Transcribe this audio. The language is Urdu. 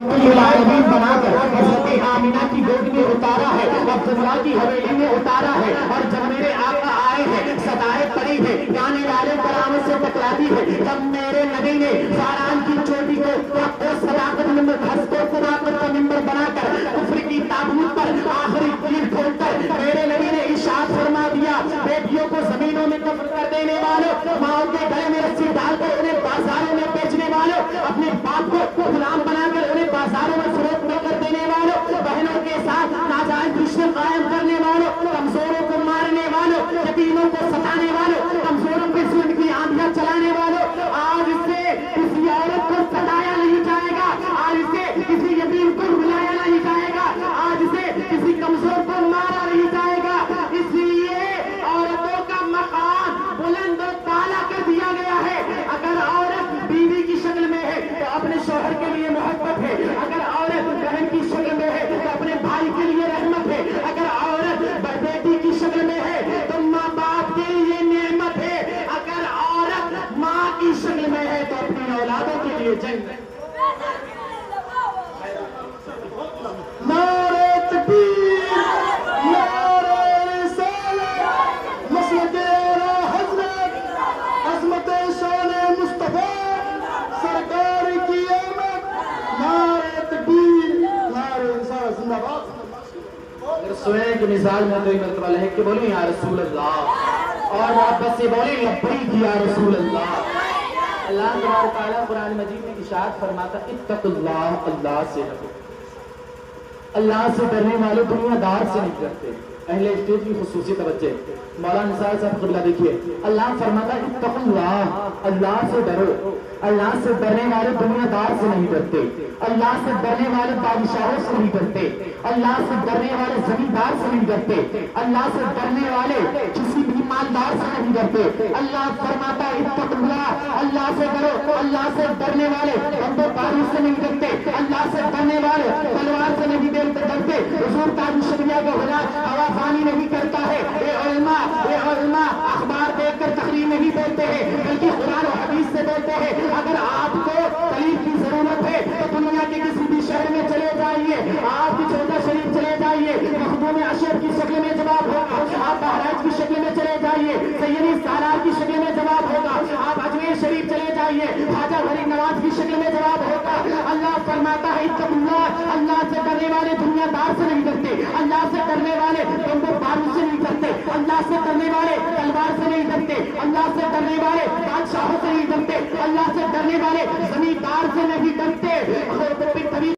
العالمین بنا کر حضرت آمینہ کی گود میں اتارا ہے، عبداللہ کی حویلی میں اتارا ہے، اور جب میرے آقا آئے ہیں صدائے پڑی ہے، گانے والے کرامت سے ٹکراتی ہے، تب میرے نبی نے فاران کی چوٹی کو صداقت کا ممبر بنا کر کفر کی تابوت پر آخری تیر کھول کر میرے نبی نے ارشاد فرما دیا، بیٹیوں کو زمینوں میں دفن کر دینے والوں، ماؤں کے گلے میں رسی ڈال کر انہیں بازاروں میں بیچنے والوں، اپنے باپ کو غلام بنا کر انہیں بازاروں میں فروخت نہ کر دینے والوں، بہنوں کے ساتھ ناجائز رشتے قائم کرنے والوں، کمزوروں کو مارنے والوں، یتیموں کو ستانے والوں، کمزوروں پہ ظلم کی آندیاں چلانے والوں، آج سے کسی عورت کو ستایا نہیں جائے گا، آج سے کسی یتیم کو رلایا نہیں جائے گا، آج سے کسی کمزور کو مارا نہیں جائے گا، اس لیے عورتوں کا مقام بلند و بالا کر دیا گیا ہے۔ اگر عورت بیوی کی شکل میں ہے تو اپنے شوہر کے لیے محبت ہے، اگر عورت بہن کی شکل میں ہے تو اپنے بھائی کے لیے رحمت ہے، اگر عورت بیٹی کی شکل میں ہے تو ماں باپ کے لیے نعمت ہے، اگر عورت ماں کی شکل میں ہے تو اپنی اولادوں کے لیے جنگ ہے۔ نعرہ تکبیر، نعرہ رسالت، مسلک اعلیٰ حضرت، عظمت شان مصطفیٰ سرکار کی آمد، نعرہ تکبیر، نعرہ رسالت، زندہ باد۔ اگر سوئے کی مثال میں کوئی مرتبہ لہک کے بولیں یا رسول اللہ، اور محبت سے بولیں لبیک یا رسول اللہ۔ اللہ تبارک و تعالیٰ قرآن مجید میں ارشاد فرماتا اتقوا اللہ، اللہ سے ڈرو۔ اللہ سے ڈرنے والے دنیا دار سے نہیں ڈرتے۔ اہل اسٹیج کی خصوصی توجہ، مولانا نثار صاحب قبلہ دیکھیے، اللہ فرماتا اتقوا اللہ، اللہ سے ڈرو۔ اللہ سے ڈرنے والے دنیا دار سے نہیں ڈرتے، اللہ سے ڈرنے والے بادشاہوں سے نہیں ڈرتے، اللہ سے ڈرنے والے زمیندار سے نہیں ڈرتے، اللہ سے ڈرنے والے کسی بھی مالدار سے نہیں ڈرتے۔ اللہ فرماتا اتقوا اللہ، اللہ سے ڈرو۔ اللہ سے ڈرنے والے بندو بارو سے نہیں ڈرتے، اللہ سے ڈرنے والے تلوار سے نہیں ڈرتے۔ حضور تاج الشریعہ کا غلام ہوا فانی نہیں کرتا ہے، اے علماء اخبار دیکھ کر تقریر نہیں بولتے ہیں بلکہ قرآن و حدیث سے بولتے ہیں۔ اگر آپ کو تعلیم کی ضرورت ہے تو دنیا کے کسی بھی شہر میں چلے جائیے، آپ کی چودہ شریف چلے جائیے، مخدوم اشرف کی شکل میں جواب ہوگا، آپ بہرائچ کی شکل میں چلے جائیے، سیدی سالار کی شکل میں جواب ہوگا، آپ اجمیر شریف چلے جائیے، خواجہ غریب نواز کی شکل میں جواب ہوگا۔ اللہ فرماتا ہے اتقوا اللہ، اللہ سے ڈرنے والے دنیا دار سے نہیں ڈرتے، اللہ سے ڈرنے والے بندو بارو سے نہیں ڈرتے، اللہ سے ڈرنے والے تلوار سے نہیں ڈرتے، اللہ سے ڈرنے والے بادشاہوں سے نہیں ڈرتے، اللہ سے ڈرنے والے زمیندار سے نہیں ڈرتے۔